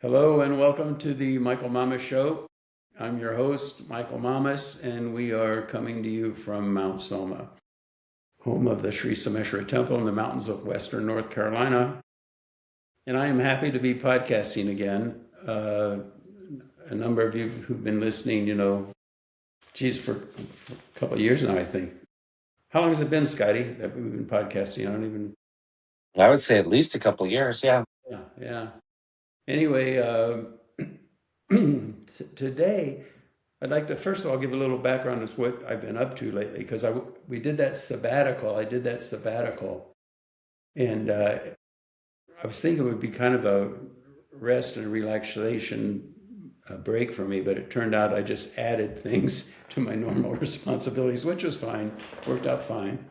Hello and welcome to the Michael Mamas Show. I'm your host, Michael Mamas, and we are coming to you from Mount Soma, home of the Sri Someshwara Temple in the mountains of Western North Carolina. And I am happy to be podcasting again. A number of you who've been listening, for a couple of years now, I think. How long has it been, Scotty, that we've been podcasting? I don't even. I would say at least a couple of years. Yeah. Yeah. Anyway, today I'd like to first of all give a little background as what I've been up to lately, because we did that sabbatical. I did that sabbatical, and I was thinking it would be kind of a rest and relaxation break for me, but it turned out I just added things to my normal responsibilities, which was fine, worked out fine.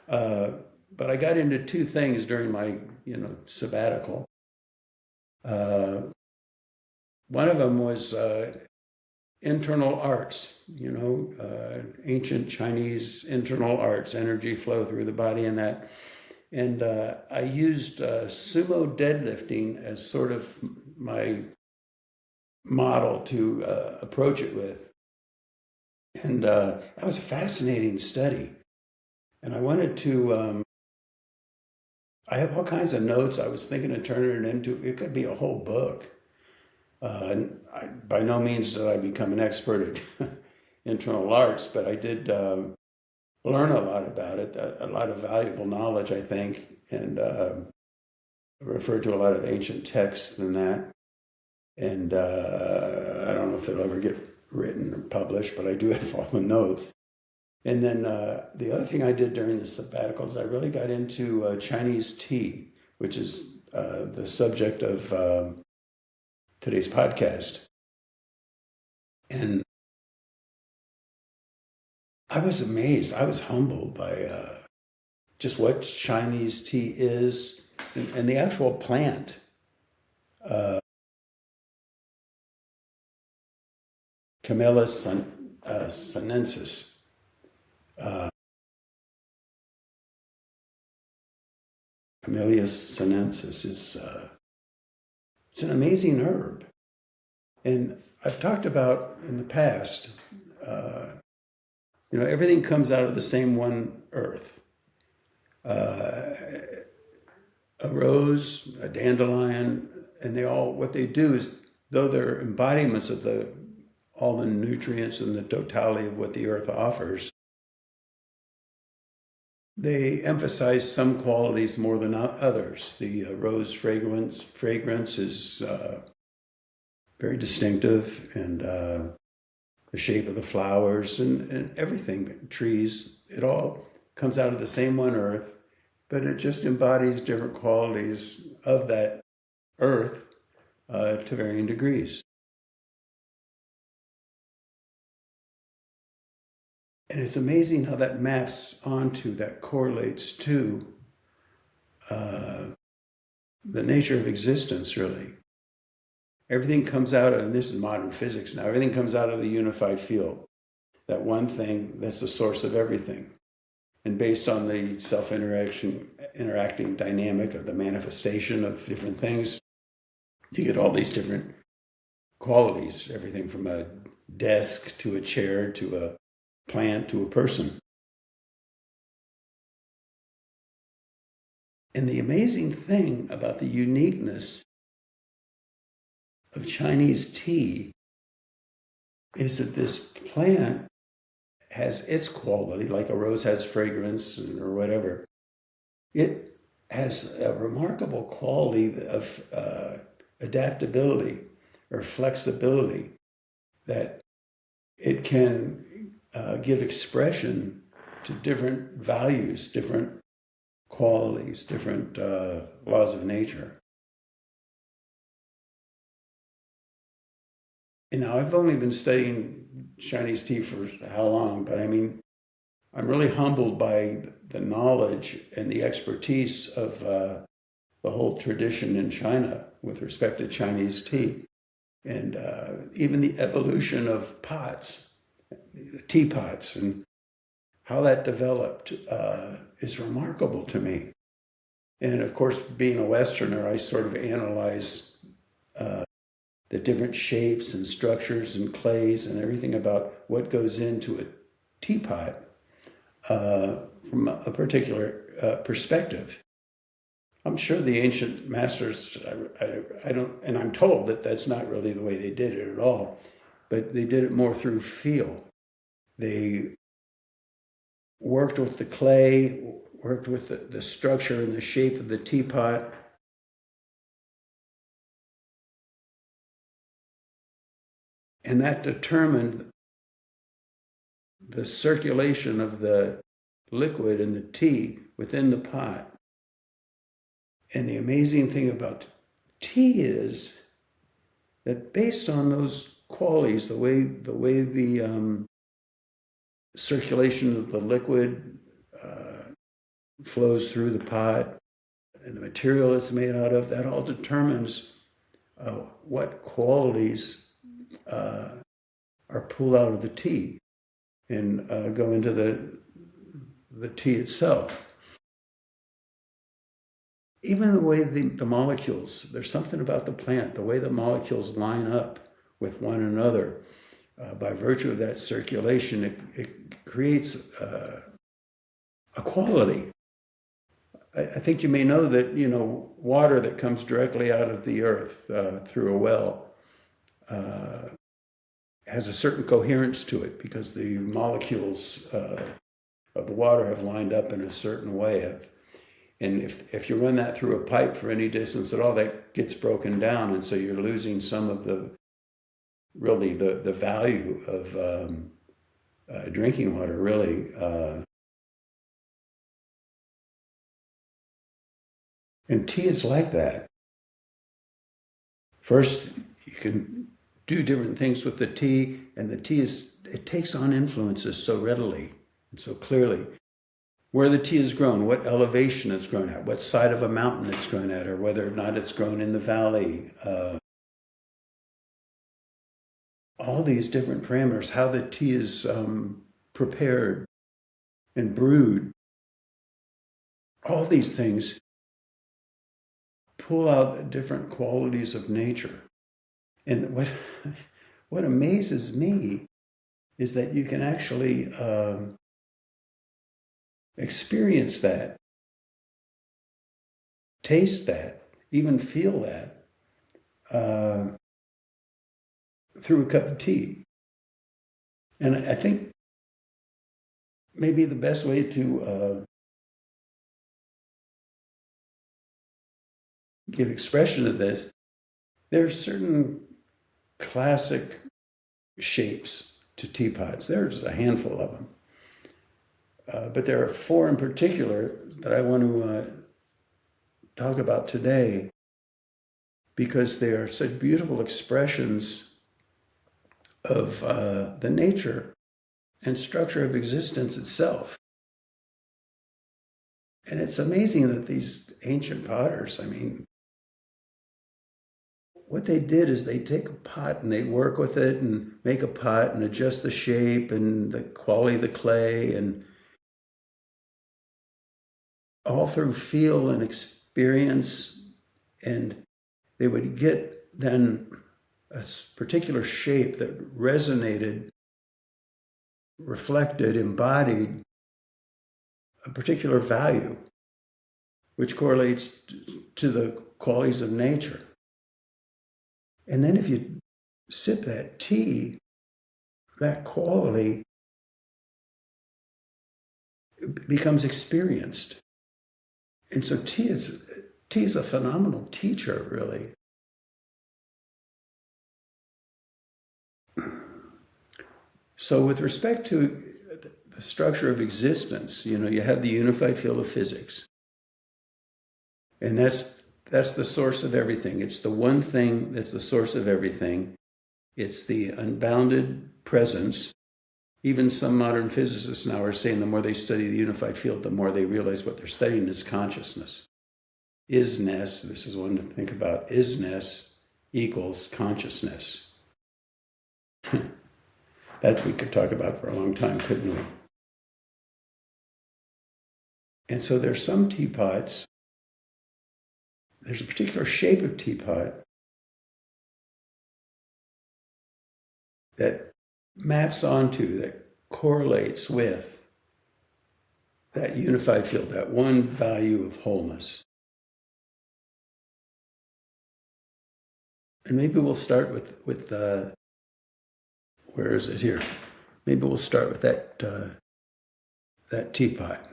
But I got into two things during my sabbatical. One of them was internal arts, ancient Chinese internal arts, energy flow through the body and that. And I used sumo deadlifting as sort of my model to approach it with. And that was a fascinating study. And I wanted to, I have all kinds of notes. I was thinking of turning it into, it could be a whole book. By no means did I become an expert at internal arts, but I did learn a lot about it, a lot of valuable knowledge, I think, and referred to a lot of ancient texts in that. And I don't know if they'll ever get written or published, but I do have all the notes. And then the other thing I did during the sabbatical is I really got into Chinese tea, which is the subject of today's podcast. And I was amazed. I was humbled by just what Chinese tea is and the actual plant. Camellia sinensis. Camellia sinensis is it's an amazing herb. And I've talked about in the past, everything comes out of the same one earth. A rose, a dandelion, and what they do is, though they're embodiments of all the nutrients and the totality of what the earth offers, they emphasize some qualities more than others. The rose fragrance is very distinctive, and the shape of the flowers and everything, trees, it all comes out of the same one earth, but it just embodies different qualities of that earth to varying degrees. And it's amazing how that correlates to the nature of existence, really. Everything comes out of, and this is modern physics now, everything comes out of the unified field. That one thing that's the source of everything. And based on the self-interacting dynamic of the manifestation of different things, you get all these different qualities, everything from a desk to a chair to a plant to a person. And the amazing thing about the uniqueness of Chinese tea is that this plant has its quality, like a rose has fragrance or whatever. It has a remarkable quality of adaptability or flexibility, that it can give expression to different values, different qualities, different laws of nature. And now I've only been studying Chinese tea for how long, but I mean, I'm really humbled by the knowledge and the expertise of the whole tradition in China with respect to Chinese tea. And even the evolution of pots, teapots, and how that developed is remarkable to me. And of course, being a Westerner, I sort of analyze the different shapes and structures and clays and everything about what goes into a teapot from a particular perspective. I'm sure the ancient masters, I don't, and I'm told that that's not really the way they did it at all, but they did it more through feel. They worked with the clay, worked with the structure and the shape of the teapot. And that determined the circulation of the liquid and the tea within the pot. And the amazing thing about tea is that based on those qualities, the way the circulation of the liquid flows through the pot and the material it's made out of, that all determines what qualities are pulled out of the tea and go into the tea itself. Even the way the molecules, there's something about the plant, the way the molecules line up with one another. By virtue of that circulation, it creates a quality. I think you may know that, water that comes directly out of the earth through a well has a certain coherence to it because the molecules of the water have lined up in a certain way. And if you run that through a pipe for any distance at all, that gets broken down. And so you're losing some of the value of drinking water, really. And tea is like that. First, you can do different things with the tea, and the tea it takes on influences so readily and so clearly. Where the tea is grown, what elevation it's grown at, what side of a mountain it's grown at, or whether or not it's grown in the valley. All these different parameters, how the tea is prepared and brewed. All these things pull out different qualities of nature. And what amazes me is that you can actually experience that, taste that, even feel that through a cup of tea. And I think maybe the best way to give expression to this, there are certain classic shapes to teapots. There's a handful of them. But there are 4 in particular that I want to talk about today because they are such beautiful expressions of the nature and structure of existence itself. And it's amazing that these ancient potters, what they did is they take a pot and they work with it and make a pot and adjust the shape and the quality of the clay, and all through feel and experience. And they would get then a particular shape that resonated, reflected, embodied a particular value, which correlates to the qualities of nature. And then if you sip that tea, that quality becomes experienced. And so tea is a phenomenal teacher, really. So with respect to the structure of existence, you have the unified field of physics. And that's the source of everything. It's the one thing that's the source of everything. It's the unbounded presence. Even some modern physicists now are saying the more they study the unified field, the more they realize what they're studying is consciousness. Isness, this is one to think about, isness equals consciousness. That we could talk about for a long time, couldn't we? And so there's some teapots, there's a particular shape of teapot that maps onto, that correlates with that unified field, that one value of wholeness. And maybe we'll start with where is it here? Maybe we'll start with that teapot.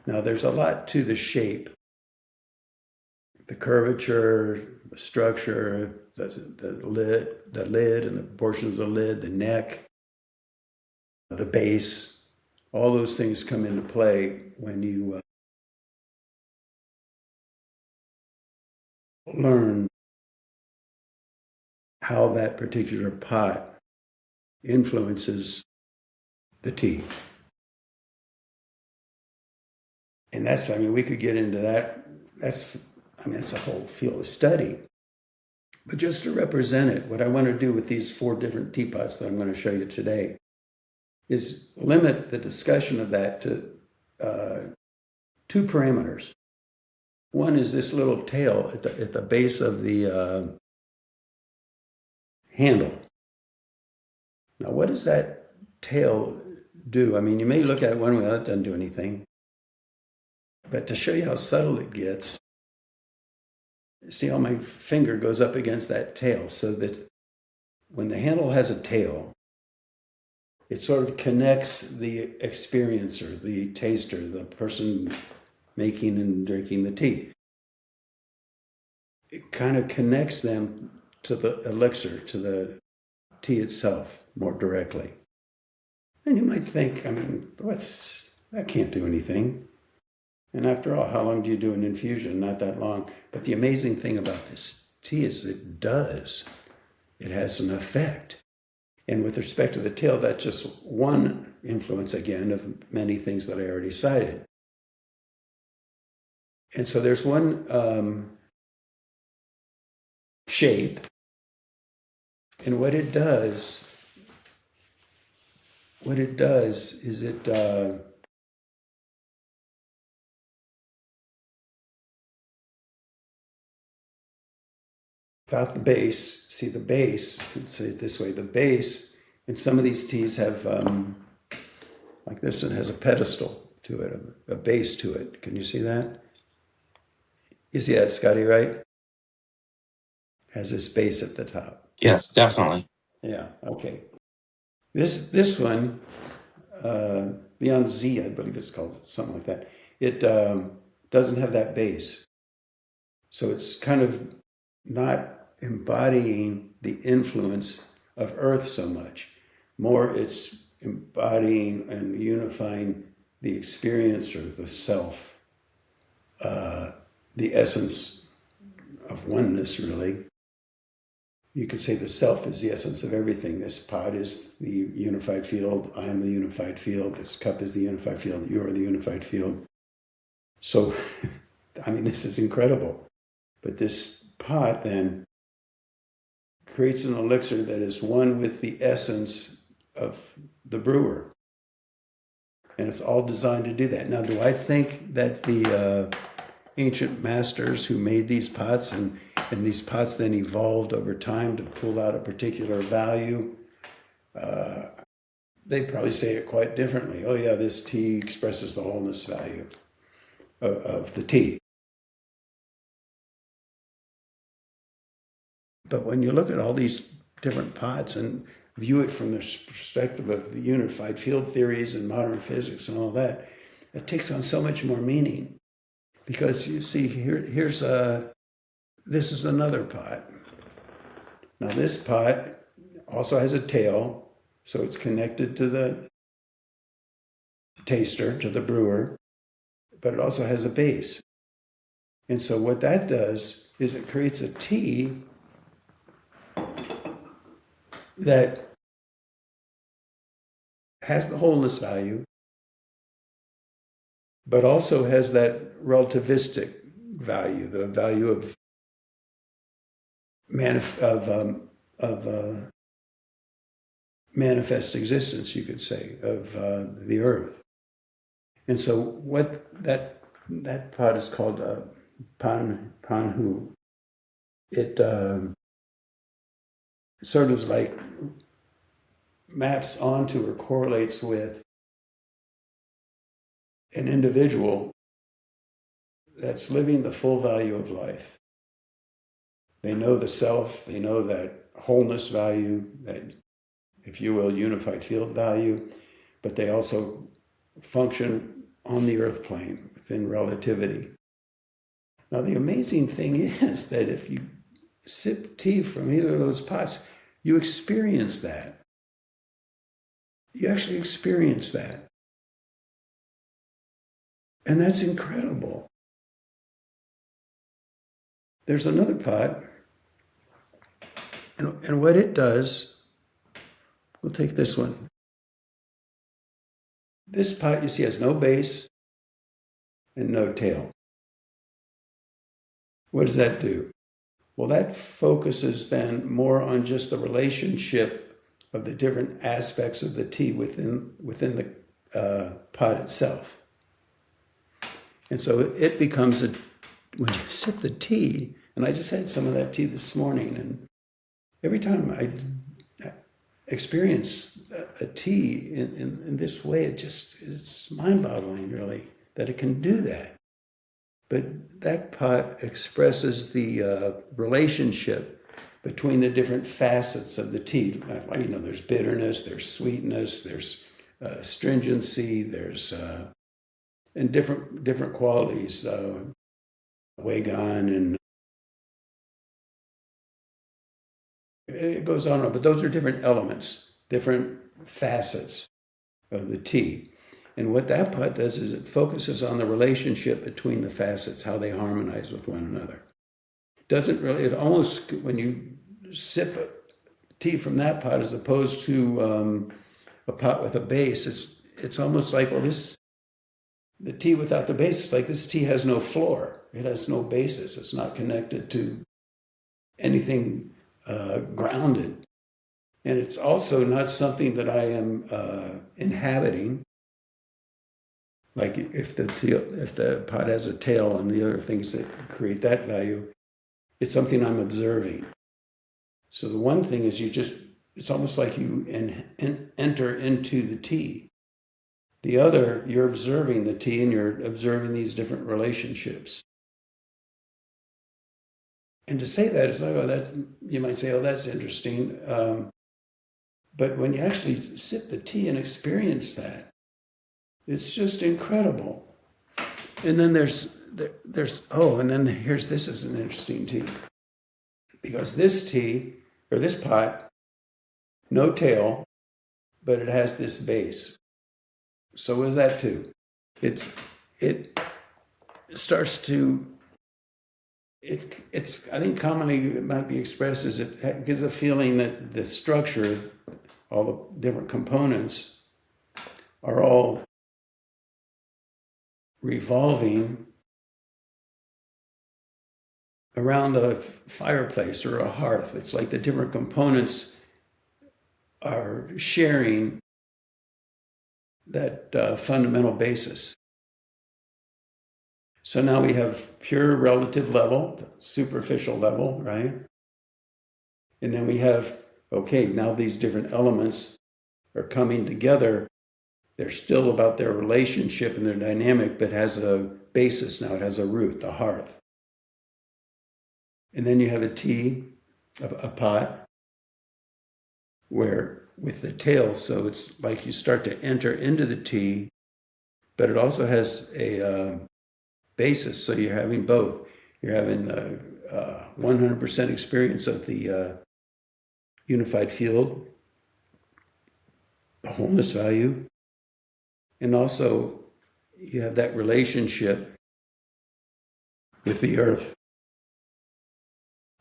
Now there's a lot to the shape, the curvature, the structure, the lid and the portions of the lid, the neck, the base. All those things come into play when you learn how that particular pot influences the tea. And that's, I mean, we could get into that. That's a whole field of study. But just to represent it, what I want to do with these 4 different teapots that I'm going to show you today is limit the discussion of that to 2 parameters. One is this little tail at the base of the handle. Now, what does that tail do? I mean, you may look at it one way, that doesn't do anything. But to show you how subtle it gets, see how my finger goes up against that tail, so that when the handle has a tail, it sort of connects the experiencer, the taster, the person making and drinking the tea. It kind of connects them to the elixir, to the tea itself more directly. And you might think, I mean, that can't do anything. And after all, how long do you do an infusion? Not that long. But the amazing thing about this tea is it does. It has an effect. And with respect to the tail, that's just one influence, again, of many things that I already cited. And so there's one shape. And what it does is it without the base, see the base, say it this way, the base in some of these teas have, like this one has a pedestal to it, a base to it. Can you see that? You see that, Scotty, right? Has this base at the top. Yes, definitely. Yeah, okay. This one, Beyond Z, I believe it's called, something like that. It doesn't have that base. So it's kind of not embodying the influence of Earth so much. More, it's embodying and unifying the experiencer, the self, the essence of oneness, really. You could say the self is the essence of everything. This pot is the unified field. I am the unified field. This cup is the unified field. You are the unified field. So, I mean, this is incredible. But this pot then creates an elixir that is one with the essence of the brewer. And it's all designed to do that. Now, do I think that the ancient masters who made these pots and these pots then evolved over time to pull out a particular value? They'd probably say it quite differently. Oh yeah, this tea expresses the wholeness value of the tea. But when you look at all these different pots and view it from the perspective of the unified field theories and modern physics and all that, it takes on so much more meaning. Because you see, this is another pot. Now this pot also has a tail, so it's connected to the taster, to the brewer, but it also has a base. And so what that does is it creates a tea that has the wholeness value, but also has that relativistic value, the value of manifest existence, you could say, of the earth. And so what that pot is called Panhu. It sort of like maps onto or correlates with an individual that's living the full value of life. They know the self, they know that wholeness value, that, if you will, unified field value, but they also function on the earth plane within relativity. Now, the amazing thing is that if you sip tea from either of those pots, you experience that. You actually experience that. And that's incredible. There's another pot, and what it does, we'll take this one. This pot, you see, has no base and no tail. What does that do? Well, that focuses then more on just the relationship of the different aspects of the tea within the pot itself. And so it becomes when you sip the tea, and I just had some of that tea this morning, and every time I experience a tea in this way, it's mind-boggling, really, that it can do that. But that pot expresses the relationship between the different facets of the tea. You know, there's bitterness, there's sweetness, there's stringency, there's and different qualities, Wagon, and it goes on, but those are different elements, different facets of the tea. And what that pot does is it focuses on the relationship between the facets, how they harmonize with one another. It almost, when you sip tea from that pot as opposed to a pot with a base, it's almost like, well, the tea without the base, it's like this tea has no floor. It has no basis. It's not connected to anything grounded. And it's also not something that I am inhabiting. Like if the pot has a tail and the other things that create that value, it's something I'm observing. So the one thing is it's almost like you enter into the tea. The other, you're observing the tea and you're observing these different relationships. And to say that is like, you might say, oh, that's interesting. But when you actually sip the tea and experience that, it's just incredible. And then this is an interesting tea. Because this tea, or this pot, no tail, but it has this base. So what does that do? It starts to, I think commonly it might be expressed as it gives a feeling that the structure, all the different components, are all revolving around a fireplace or a hearth. It's like the different components are sharing that fundamental basis. So now we have pure relative level, superficial level, right? And then we have, okay, now these different elements are coming together. They're still about their relationship and their dynamic, but has a basis now. It has a root, the hearth. And then you have a tea, a pot, where with the tail, so it's like you start to enter into the tea, but it also has a basis. So you're having both. You're having the 100% experience of the unified field, the wholeness value, and also you have that relationship with the earth.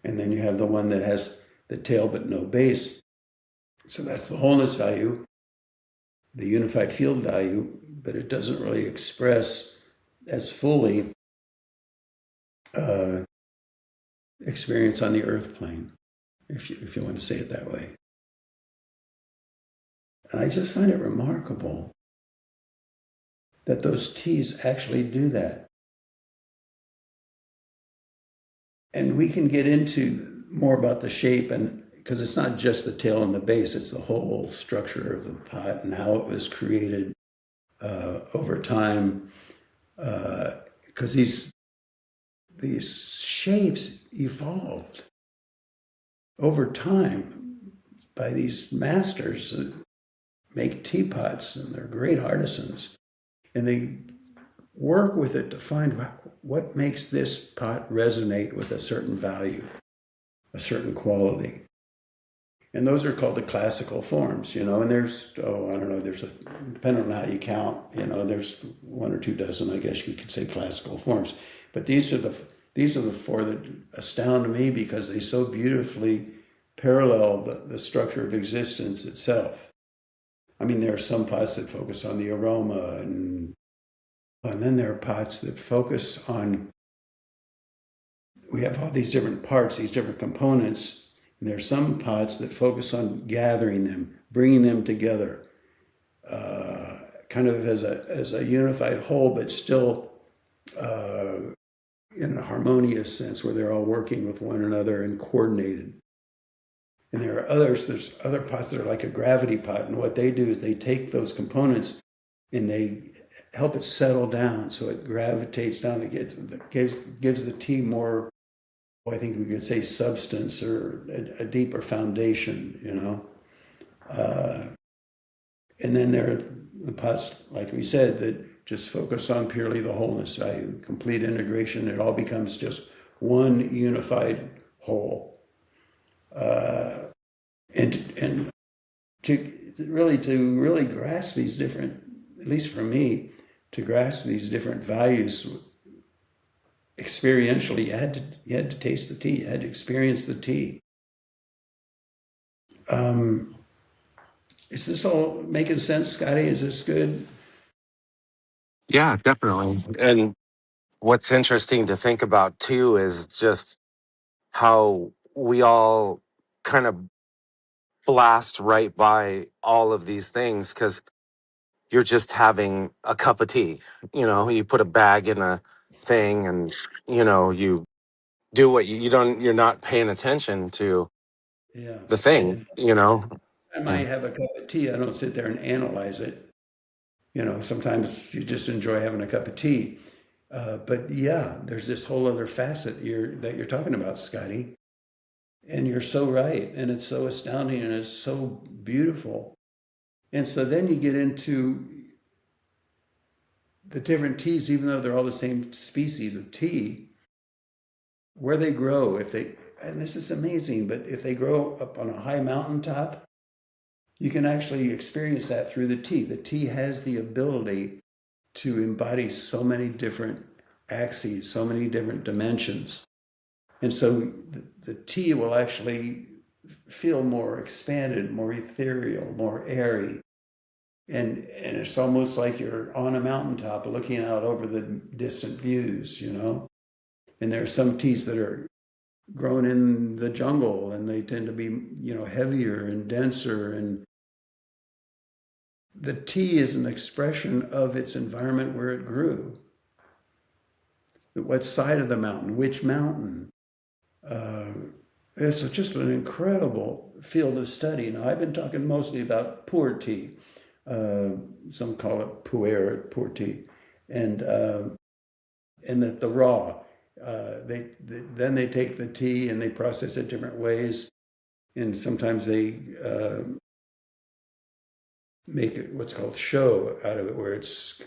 And then you have the one that has the tail but no base. So that's the wholeness value, the unified field value, but it doesn't really express as fully experience on the earth plane, if you want to say it that way. And I just find it remarkable that those teas actually do that. And we can get into more about the shape and because it's not just the tail and the base, it's the whole structure of the pot and how it was created over time. Because these shapes evolved over time by these masters that make teapots, and they're great artisans. And they work with it to find what makes this pot resonate with a certain value, a certain quality. And those are called the classical forms, and there's, I don't know, depending on how you count, there's 1 or 2 dozen, I guess you could say, classical forms. But these are the 4 that astound me because they so beautifully parallel the structure of existence itself. I mean, there are some pots that focus on the aroma, and then there are pots that focus on, we have all these different parts, these different components. And there are some pots that focus on gathering them, bringing them together, kind of as a unified whole, but still in a harmonious sense where they're all working with one another and coordinated. And there's other pots that are like a gravity pot, and what they do is they take those components and they help it settle down so it gravitates down. It gives the tea more, I think we could say, substance or a deeper foundation, And then there are the pots, like we said, that just focus on purely the wholeness value, complete integration. It all becomes just one unified whole. And to really grasp these different, at least for me, to grasp these different values experientially, you had to taste the tea, you had to experience the tea. Is this all making sense, Scotty? Is this good? Yeah, definitely. And what's interesting to think about too is just how we all kind of blast right by all of these things because you're just having a cup of tea. You put a bag in a thing and, you do what you're not paying attention to Yeah. the thing. I might have a cup of tea. I don't sit there and analyze it. Sometimes you just enjoy having a cup of tea. But yeah, there's this whole other facet that you're talking about, Scotty. And you're so right. And it's so astounding and it's so beautiful. And so then you get into the different teas, even though they're all the same species of tea, where they grow, and this is amazing, but if they grow up on a high mountaintop, you can actually experience that through the tea. The tea has the ability to embody so many different axes, so many different dimensions. And so the tea will actually feel more expanded, more ethereal, more airy. And it's almost like you're on a mountaintop looking out over the distant views, And there are some teas that are grown in the jungle and they tend to be, heavier and denser. And the tea is an expression of its environment where it grew. What side of the mountain, which mountain. It's just an incredible field of study. Now, I've been talking mostly about pu'er tea. Some call it pu'er tea. And that the raw, then they take the tea and they process it different ways. And sometimes they make it what's called show out of it, where it's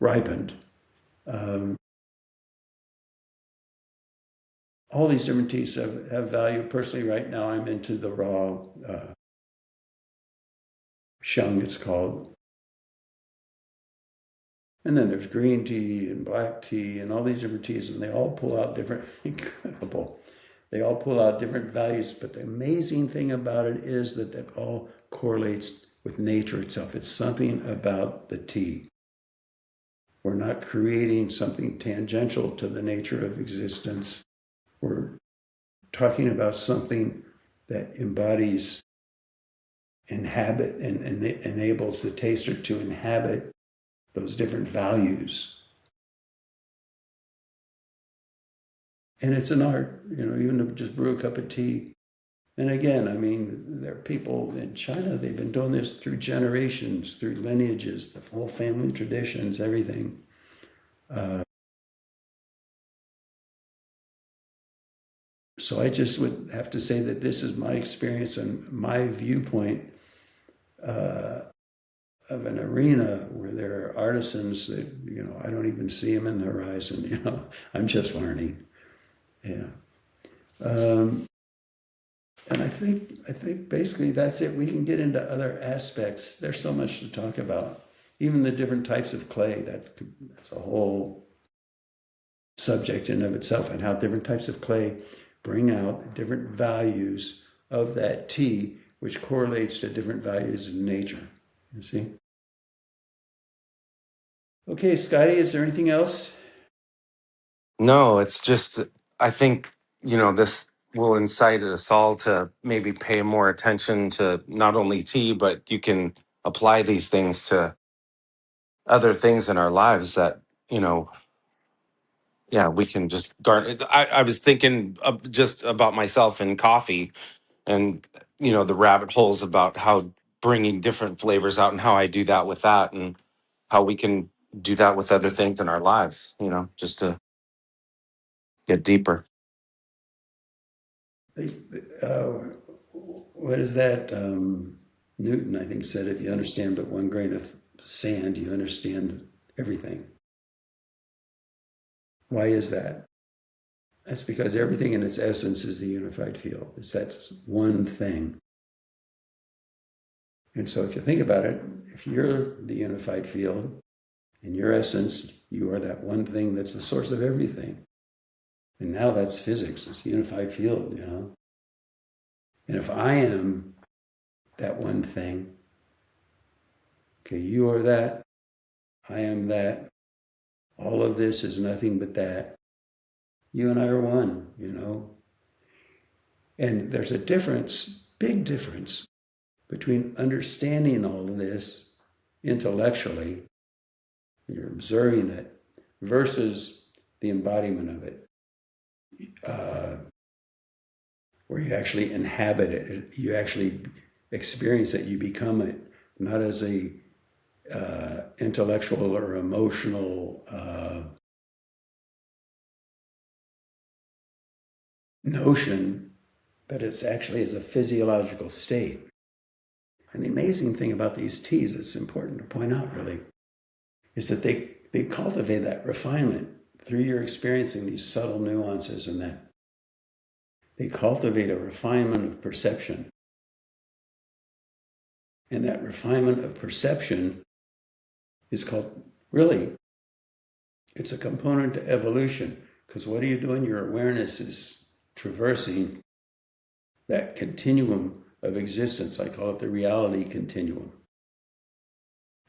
ripened. All these different teas have value. Personally, right now, I'm into the raw sheng, it's called. And then there's green tea and black tea and all these different teas, and they all pull out different, incredible. They all pull out different values, but the amazing thing about it is that it all correlates with nature itself. It's something about the tea. We're not creating something tangential to the nature of existence. We're talking about something that embodies, inhabit, and enables the taster to inhabit those different values. And it's an art, even to just brew a cup of tea. And again, I mean, there are people in China, they've been doing this through generations, through lineages, the whole family traditions, everything. So I just would have to say that this is my experience and my viewpoint of an arena where there are artisans that, I don't even see them in the horizon, I'm just learning. Yeah. And I think basically that's it. We can get into other aspects. There's so much to talk about. Even the different types of clay, that's a whole subject in of itself, and how different types of clay bring out different values of that tea, which correlates to different values in nature. You see? Okay, Scotty, is there anything else? No, it's just, I think, this will incite us all to maybe pay more attention to not only tea, but you can apply these things to other things in our lives that, you know, yeah, we can just garner. I was thinking of just about myself in coffee and, the rabbit holes about how bringing different flavors out and how I do that with that and how we can do that with other things in our lives, just to get deeper. Uh, what is that? Newton, I think, said, if you understand but one grain of sand, you understand everything. Why is that? That's because everything in its essence is the unified field. It's that one thing. And so if you think about it, if you're the unified field, in your essence, you are that one thing that's the source of everything. And now that's physics, it's unified field, And if I am that one thing, okay, you are that, I am that, all of this is nothing but that. You and I are one, And there's a difference, big difference, between understanding all of this intellectually, you're observing it, versus the embodiment of it, where you actually inhabit it, you actually experience it, you become it, not as a intellectual or emotional notion, but it's actually as a physiological state. And the amazing thing about these teas that's important to point out, really, is that they cultivate that refinement through your experiencing these subtle nuances, and that they cultivate a refinement of perception. And that refinement of perception is called, really, it's a component to evolution. Because what are you doing? Your awareness is traversing that continuum of existence. I call it the reality continuum.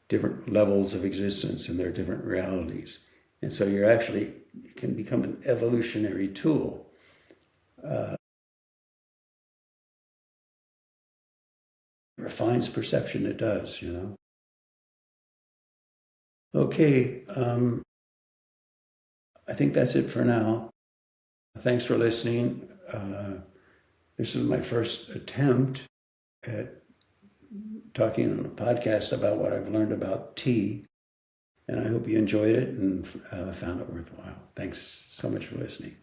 Different levels of existence and their different realities. And so it can become an evolutionary tool. Refines perception, it does, Okay, I think that's it for now. Thanks for listening. This is my first attempt at talking on a podcast about what I've learned about tea, and I hope you enjoyed it and found it worthwhile. Thanks so much for listening.